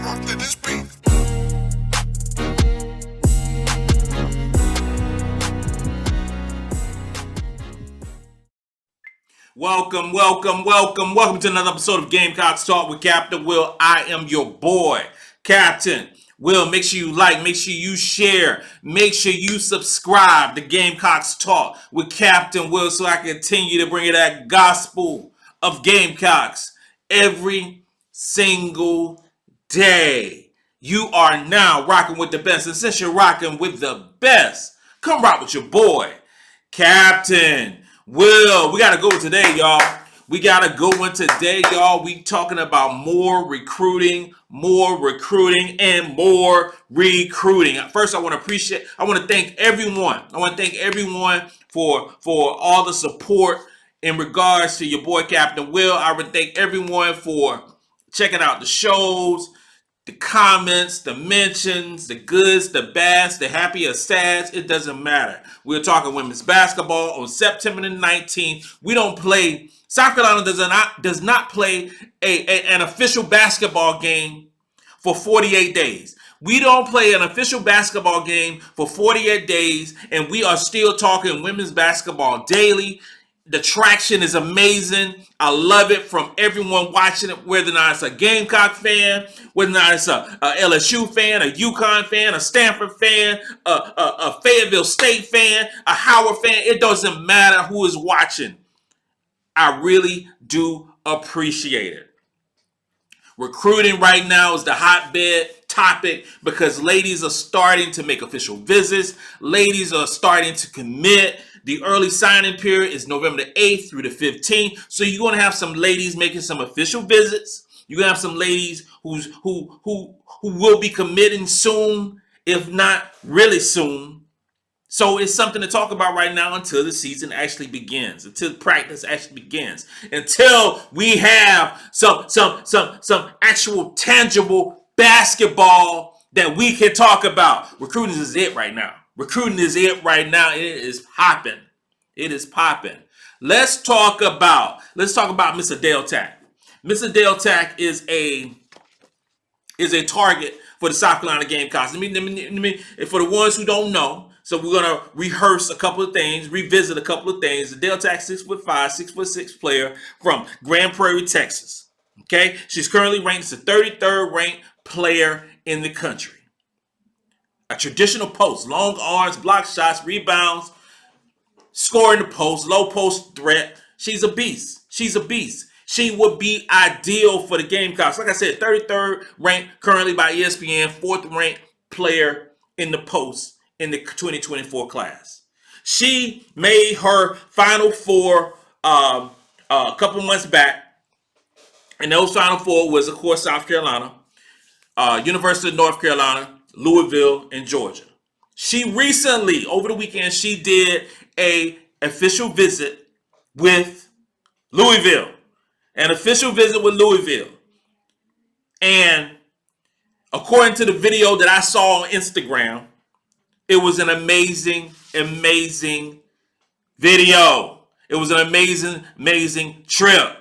rock to this beat. Welcome to another episode of Gamecocks Talk with Captain Will. I am your boy, Captain Will. Make sure you like, make sure you share, make sure you subscribe to Gamecocks Talk with Captain Will so I can continue to bring you that gospel of Gamecocks every single day. You are now rocking with the best, and since you're rocking with the best, come rock with your boy, Captain Will. We gotta go today, y'all. We talking about more recruiting, and more recruiting. First, I want to thank everyone. For all the support in regards to your boy Captain Will. I would thank everyone for checking out the shows, the comments, the mentions, the goods, the bads, the happy or sads. It doesn't matter. We're talking women's basketball on September the 19th. We don't play. South Carolina does not play an official basketball game for 48 days. We don't play an official basketball game for 48 days, and we are still talking women's basketball daily. The traction is amazing. I love it from everyone watching it, whether or not it's a Gamecock fan, whether or not it's a LSU fan, a UConn fan, a Stanford fan, a Fayetteville State fan, a Howard fan. It doesn't matter who is watching. I really do appreciate it. Recruiting right now is the hotbed topic because ladies are starting to make official visits. Ladies are starting to commit. The early signing period is November the 8th through the 15th. So you're going to have some ladies making some official visits. You're going to have some ladies who will be committing soon, if not really soon. So it's something to talk about right now until the season actually begins, until practice actually begins, until we have some actual tangible basketball that we can talk about. Recruiting is it right now. It is popping. Let's talk about Miss Adele Tac. Miss Adele Tac is a target for the South Carolina Gamecocks. Let me, for the ones who don't know. So we're gonna rehearse a couple of things, revisit a couple of things. Adele Tac, 6'5", 6'6" player from Grand Prairie, Texas. Okay, she's currently ranked as the 33rd ranked player in the country. A traditional post, long arms, block shots, rebounds, scoring the post, low post threat. She's a beast. She would be ideal for the Gamecocks. Like I said, 33rd ranked currently by ESPN, 4th ranked player in the post in the 2024 class. She made her Final Four a couple months back. And those Final Four was, of course, South Carolina, University of North Carolina, Louisville, and Georgia. She recently, over the weekend, she did an official visit with Louisville. And according to the video that I saw on Instagram, it was an amazing video. It was an amazing trip.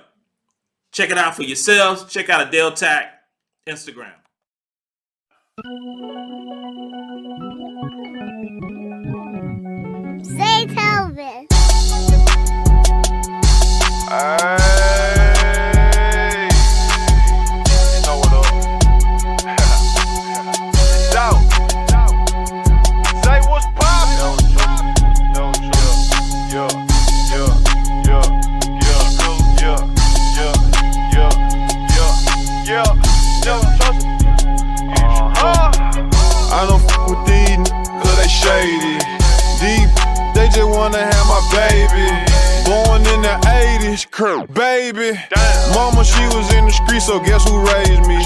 Check it out for yourselves. Check out Adele Tac Instagram. Say Telvis. Hey, you know what up? It's out. Say what's poppin'. I don't f with these cause they shady. Deep, they just wanna have my baby. Born in the 80s, Kurt, baby. Damn. Mama, she was in the street, so guess who raised me?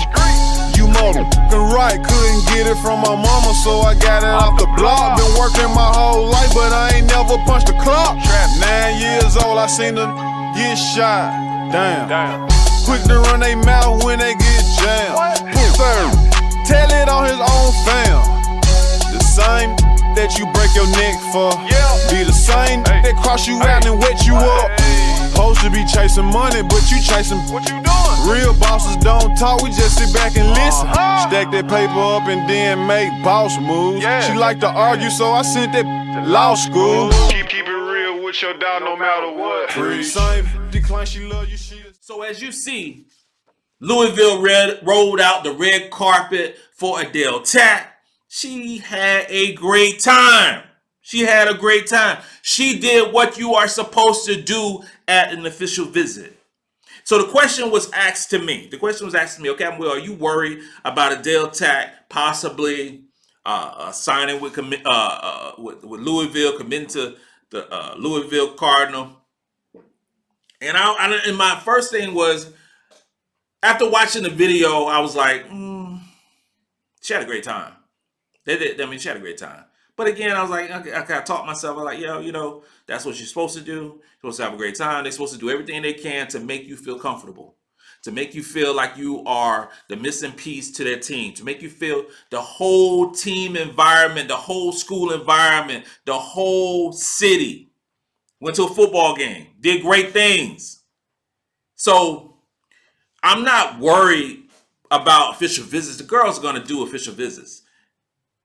You motherfucking right, couldn't get it from my mama, so I got it off the block. Been working my whole life, but I ain't never punched a clock. 9 years old, I seen them get shot. Damn. Quick to run they mouth when they get jammed. Tell it on his own fam. The same that you break your neck for. Be the same that cross you out and wet you up. Supposed to be chasing money, but you chasing What you doing? Real bosses don't talk, we just sit back and listen. Stack that paper up and then make boss moves. She like to argue, so I sent that to law school. Keep it real with your dog no matter what. Same decline, she love you, she. So as you see, Louisville rolled out the red carpet for Adele Tac. She had a great time. She had a great time. She did what you are supposed to do at an official visit. So the question was asked to me. Okay, are you worried about Adele Tac possibly signing with Louisville, committing to the Louisville Cardinal? And my first thing was, after watching the video, I was like, she had a great time. She had a great time. But again, I was like, I kind of taught myself, I was like, that's what you're supposed to do. You're supposed to have a great time. They're supposed to do everything they can to make you feel comfortable, to make you feel like you are the missing piece to their team, to make you feel the whole team environment, the whole school environment, the whole city. Went to a football game, did great things. So I'm not worried about official visits. The girls are going to do official visits.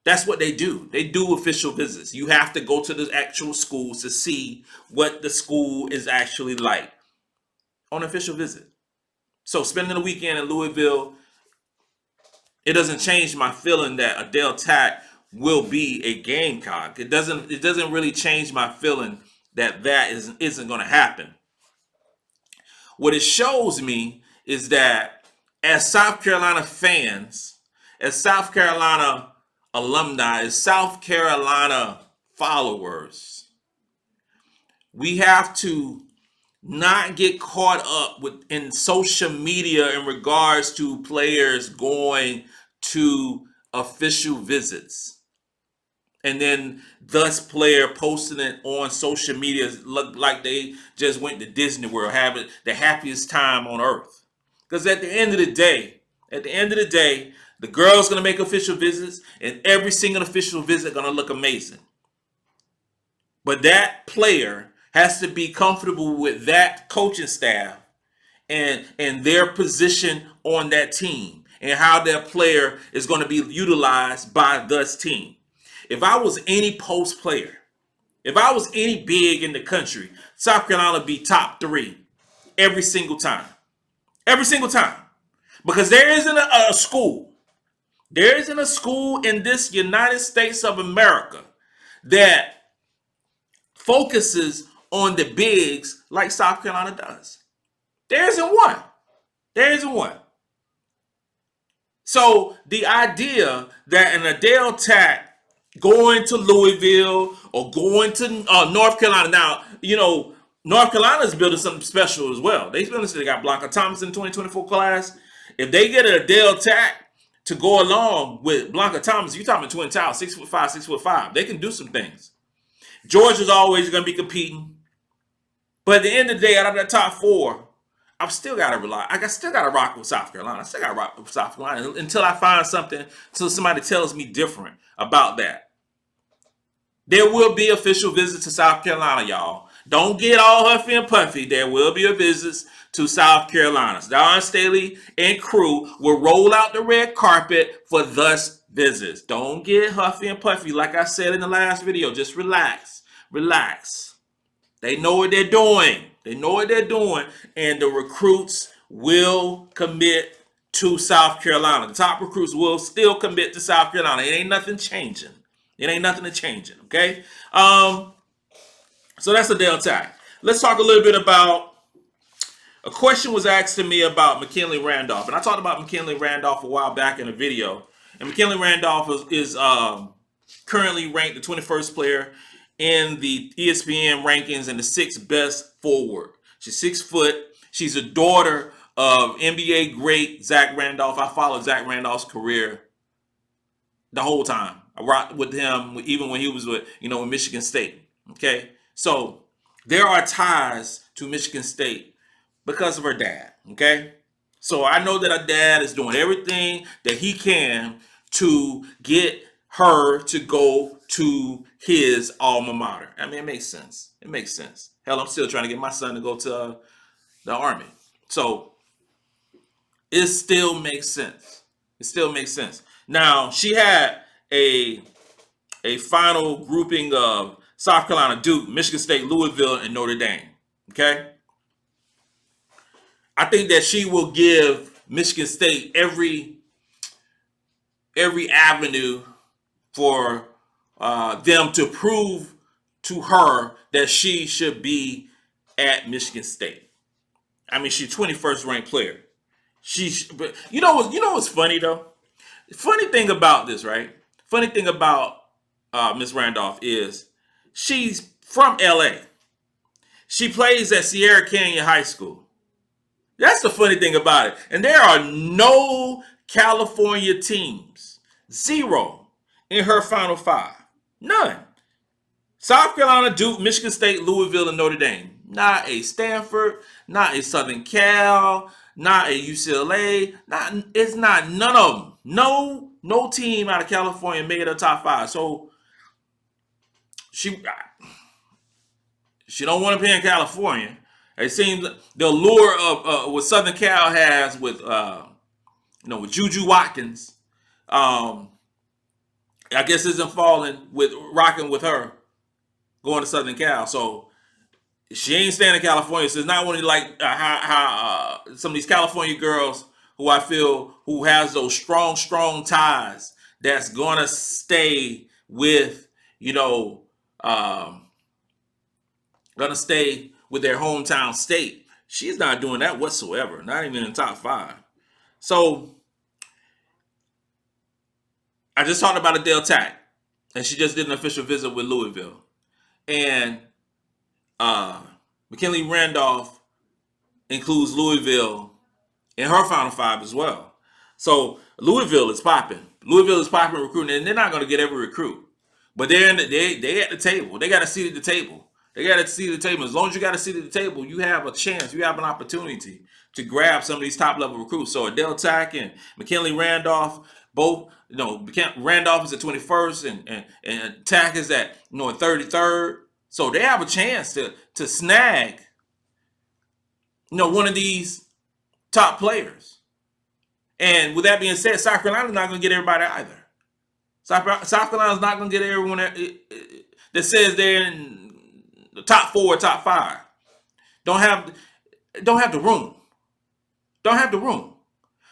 That's what they do. They do official visits. You have to go to the actual schools to see what the school is actually like on an official visit. So spending the weekend in Louisville, it doesn't change my feeling that Adele Tac will be a Gamecock. It doesn't really change my feeling that isn't going to happen. What it shows me is that as South Carolina fans, as South Carolina alumni, as South Carolina followers, we have to not get caught up in social media in regards to players going to official visits. And then thus player posting it on social media look like they just went to Disney World, having the happiest time on earth. Because at the end of the day, the girl's going to make official visits, and every single official visit going to look amazing. But that player has to be comfortable with that coaching staff and their position on that team and how that player is going to be utilized by this team. If I was any post player, if I was any big in the country, South Carolina would be top 3 every single time. Every single time. Because there isn't a school. There isn't a school in this United States of America that focuses on the bigs like South Carolina does. There isn't one. There isn't one. So the idea that an Adele Tac going to Louisville or going to North Carolina. Now, North Carolina is building something special as well. They got Blanca Thomas in the 2024 class. If they get an Adele Tac to go along with Blanca Thomas, you're talking Twin Towers, 6'5", 6'5". They can do some things. Georgia's always going to be competing. But at the end of the day, out of that top 4, I've still got to rely. I still got to rock with South Carolina. I still got to rock with South Carolina until I find something, until somebody tells me different about that. There will be official visits to South Carolina, y'all. Don't get all huffy and puffy. There will be a visit to South Carolina. Dawn Staley and crew will roll out the red carpet for thus visits. Don't get huffy and puffy. Like I said in the last video, just relax. Relax. They know what they're doing. They know what they're doing. And the recruits will commit to South Carolina. The top recruits will still commit to South Carolina. It ain't nothing changing. It ain't nothing changing, okay? So that's Adele Tac. Let's talk a little bit about, a question was asked to me about McKinley Randolph. And I talked about McKinley Randolph a while back in a video. And McKinley Randolph is currently ranked the 21st player in the ESPN rankings and the 6th best forward. She's 6 foot. She's a daughter of NBA great Zach Randolph. I followed Zach Randolph's career the whole time. I rocked with him even when he was with Michigan State. Okay, so there are ties to Michigan State because of her dad. Okay, so I know that her dad is doing everything that he can to get her to go to his alma mater. I mean, it makes sense. It makes sense. Hell, I'm still trying to get my son to go to the Army. So it still makes sense. It still makes sense. Now, she had a final grouping of South Carolina, Duke, Michigan State, Louisville, and Notre Dame. Okay? I think that she will give Michigan State every avenue for them to prove to her that she should be at Michigan State. I mean, she's 21st ranked player. But you know what's funny though? The funny thing about this, right? Funny thing about Miss Randolph is she's from LA. She plays at Sierra Canyon High School. That's the funny thing about it. And there are no California teams. Zero in her Final Five. None. South Carolina, Duke, Michigan State, Louisville, and Notre Dame. Not a Stanford, not a Southern Cal, not a UCLA. It's not none of them. No team out of California made a top five. So she don't want to play in California. It seems the allure of what Southern Cal has with with Juju Watkins. I guess isn't rocking with her going to Southern Cal. So she ain't staying in California. So it's not only like how some of these California girls who I feel who has those strong ties that's gonna stay with gonna stay with their hometown state. She's not doing that whatsoever. Not even in the top five. So I just talked about Adele Tac, and she just did an official visit with Louisville. And McKinley Randolph includes Louisville in her Final Five as well. So Louisville is popping. Louisville is popping recruiting, and they're not going to get every recruit. But they at the table. They got a seat at the table. They got a seat at the table. As long as you got a seat at the table, you have a chance. You have an opportunity to grab some of these top-level recruits. So Adele Tac and McKinley Randolph, both, Randolph is at 21st and Tac is at 33rd. So they have a chance to snag one of these top players. And with that being said, South Carolina's not going to get everybody either. South Carolina's not going to get everyone that says they're in the top 4, top 5. Don't have the room. Don't have the room.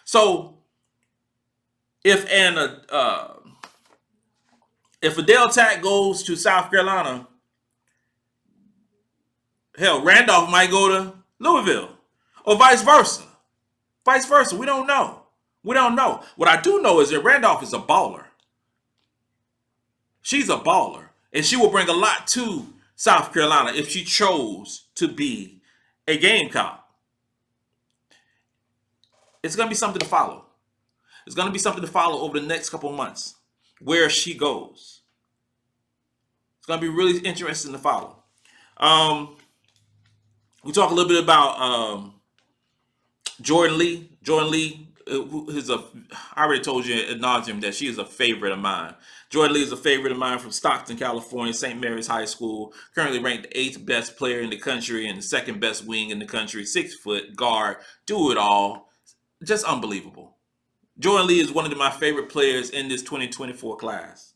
So if Adele Tac goes to South Carolina, hell, Randolph might go to Louisville, or vice versa. Vice versa. We don't know. What I do know is that Randolph is a baller. She's a baller, and she will bring a lot to South Carolina if she chose to be a Gamecock. It's going to be something to follow. It's going to be something to follow over the next couple months, where she goes. It's going to be really interesting to follow. We talk a little bit about Jordan Lee. Jordan Lee I already told you ad nauseum that she is a favorite of mine. Jordan Lee is a favorite of mine from Stockton, California, St. Mary's High School. Currently ranked the 8th best player in the country and the 2nd best wing in the country. 6 foot guard, do it all. Just unbelievable. Jordan Lee is one of my favorite players in this 2024 class.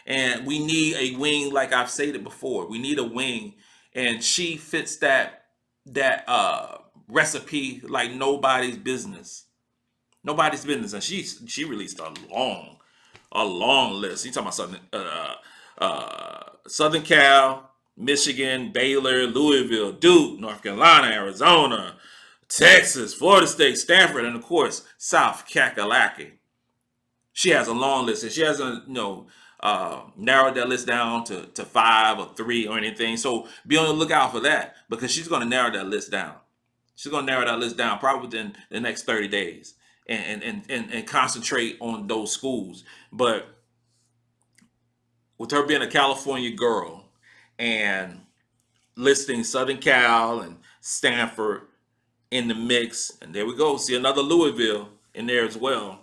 And we need a wing, like I've stated before. We need a wing, and she fits that recipe like nobody's business. Nobody's business. And she released a long list. You talking about Southern Cal, Michigan, Baylor, Louisville, Duke, North Carolina, Arizona, Texas, Florida State, Stanford, and of course South Kakalaki. She has a long list, and she hasn't narrowed that list down to 5 or 3 or anything. So be on the lookout for that, because she's going to narrow that list down. She's going to narrow that list down probably within the next 30 days and concentrate on those schools. But with her being a California girl and listing Southern Cal and Stanford in the mix, and there we go, see another Louisville in there as well.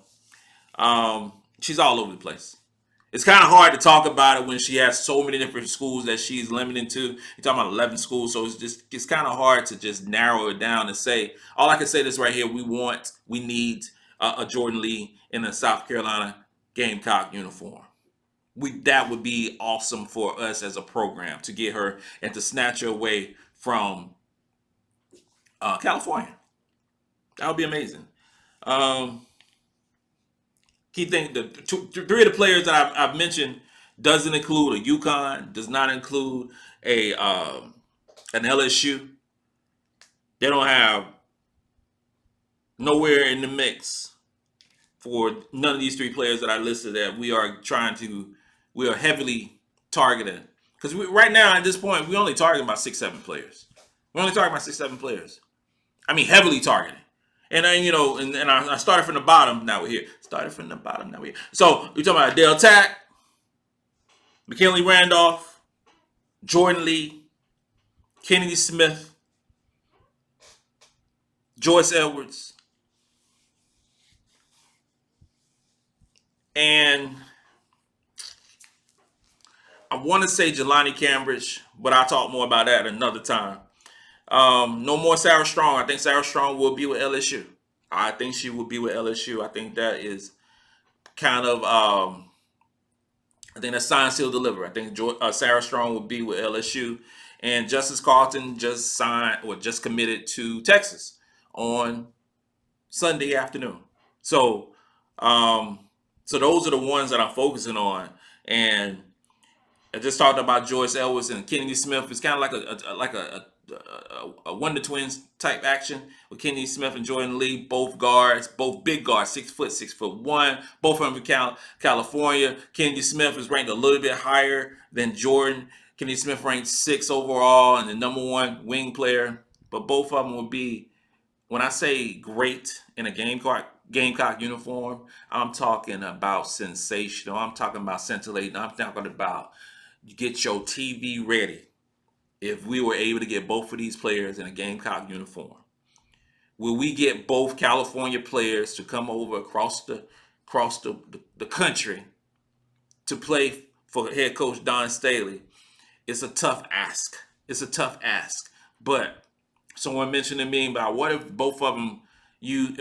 She's all over the place. It's kind of hard to talk about it when she has so many different schools that she's limited to. You're talking about 11 schools, so it's kind of hard to just narrow it down and say. All I can say is right here: we need a Jordan Lee in a South Carolina Gamecock uniform. That would be awesome for us as a program to get her and to snatch her away from California. That would be amazing. Key thing: three of the players that I've mentioned doesn't include a UConn, does not include an LSU. They don't have nowhere in the mix for none of these three players that I listed that we are heavily targeting. Because right now at this point, we're only targeting about 6-7 players. We're only targeting about 6-7 players. I mean, heavily targeting. And then, and I started from the bottom, now we're here. So we're talking about Adele Tac, McKinley Randolph, Jordan Lee, Kennedy Smith, Joyce Edwards, and I want to say Jelani Cambridge, but I'll talk more about that another time. No more Sarah Strong. I think Sarah Strong will be with LSU. I think she will be with LSU. I think that is kind of, I think that's signed, sealed, delivered. I think Sarah Strong will be with LSU. And Justice Carlton just signed or just committed to Texas on Sunday afternoon. So, so those are the ones that I'm focusing on. And I just talked about Joyce Edwards and Kennedy Smith. It's kind of like a Wonder Twins type action with Kennedy Smith and Jordan Lee, both guards, both big guards, 6 foot, 6'1", both of them from California. Kennedy Smith is ranked a little bit higher than Jordan. Kennedy Smith ranked 6 overall and the #1 wing player. But both of them will be, when I say great in a Gamecock uniform, I'm talking about sensational. I'm talking about scintillating. I'm talking about get your TV ready. If we were able to get both of these players in a Gamecock uniform, will we get both California players to come over across the country to play for head coach Don Staley? It's a tough ask. But someone mentioned to me about what if both of them,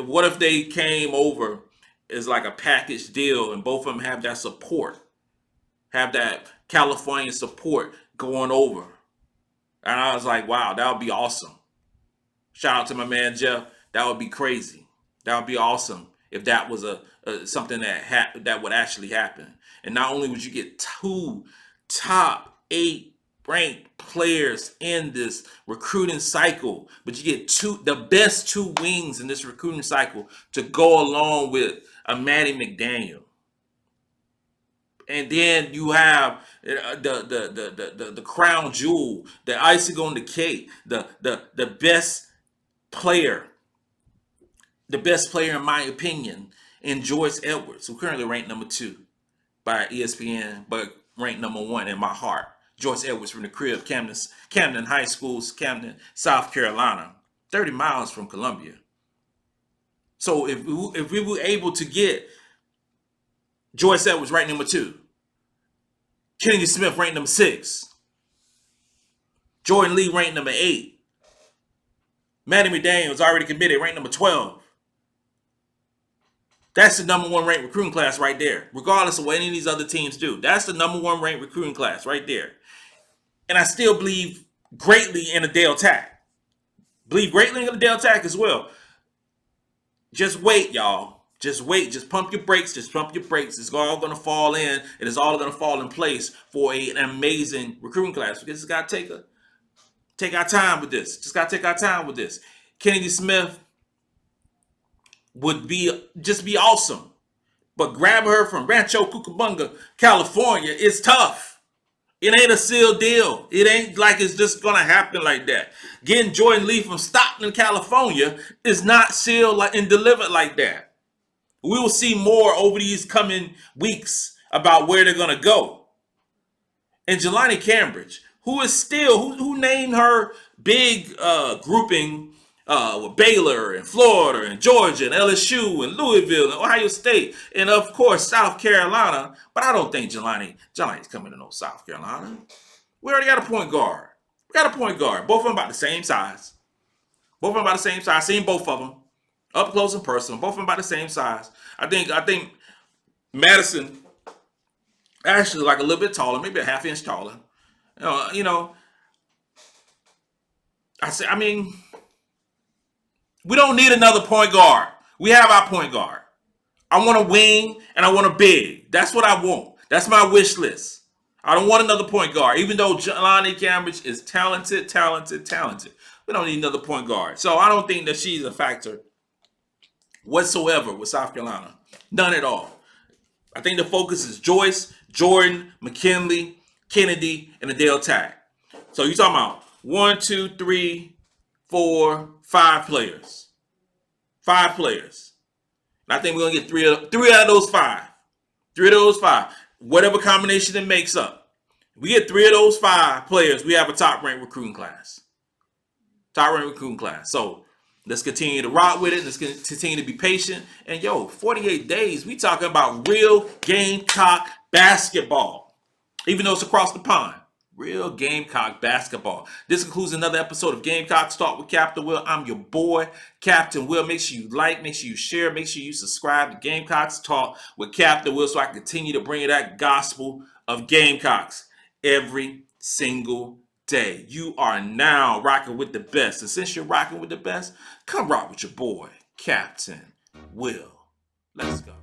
what if they came over as like a package deal and both of them have that support, have that California support going over. And I was like, wow, that would be awesome. Shout out to my man Jeff. That would be crazy. That would be awesome if that was something that would actually happen. And not only would you get 2 top 8 ranked players in this recruiting cycle, but you get the best 2 wings in this recruiting cycle to go along with a Maddie McDaniel. And then you have the crown jewel, the icing on the cake, the best player in my opinion, in Joyce Edwards, who currently ranked #2 by ESPN, but ranked #1 in my heart. Joyce Edwards from the crib, Camden High School, Camden, South Carolina, 30 miles from Columbia. So if we were able to get Joyce Edwards ranked #2, Kennedy Smith ranked #6, Jordan Lee ranked #8, Maddie McDaniel was already committed, ranked #12. That's the #1 ranked recruiting class right there, regardless of what any of these other teams do. That's the #1 ranked recruiting class right there. And I still believe greatly in Adele Tac. Believe greatly in Adele Tac as well. Just wait, y'all. Just wait. Just pump your brakes. It's all going to fall in. It is all going to fall in place for an amazing recruiting class. We just got to take our time with this. Kennedy Smith would be awesome. But grab her from Rancho Cucamonga, California, it's tough. It ain't a sealed deal. It ain't like it's just going to happen like that. Getting Jordan Lee from Stockton, California is not sealed and delivered like that. We will see more over these coming weeks about where they're going to go. And Jelani Cambridge, who named her big grouping with Baylor and Florida and Georgia and LSU and Louisville and Ohio State and of course South Carolina. But I don't think Jelani's coming to no South Carolina. We already got a point guard. We got a point guard. Both of them about the same size. Both of them about the same size. Seen both of them up close and personal. Both of them about the same size. I think Madison actually like a little bit taller, maybe a half inch taller. You know. I mean, we don't need another point guard. We have our point guard. I want a wing and I want a big. That's what I want. That's my wish list. I don't want another point guard, even though Jelani Cambridge is talented. We don't need another point guard. So I don't think that she's a factor whatsoever with South Carolina. None at all. I think the focus is Joyce, Jordan, McKinley, Kennedy, and Adele Tac. So you're talking about 1, 2, 3, 4, 5 players. 5 players. And I think we're going to get three out of those 5. 3 of those 5. Whatever combination it makes up. If we get 3 of those 5 players, we have a top-ranked recruiting class. Top-ranked recruiting class. So let's continue to rock with it. Let's continue to be patient. And 48 days, we talking about real Gamecock basketball. Even though it's across the pond. Real Gamecock basketball. This concludes another episode of Gamecock Talk with Captain Will. I'm your boy, Captain Will. Make sure you like, make sure you share, make sure you subscribe to Gamecocks Talk with Captain Will so I can continue to bring you that gospel of Gamecocks every single day. You are now rocking with the best. And since you're rocking with the best, come rock with your boy, Captain Will. Let's go.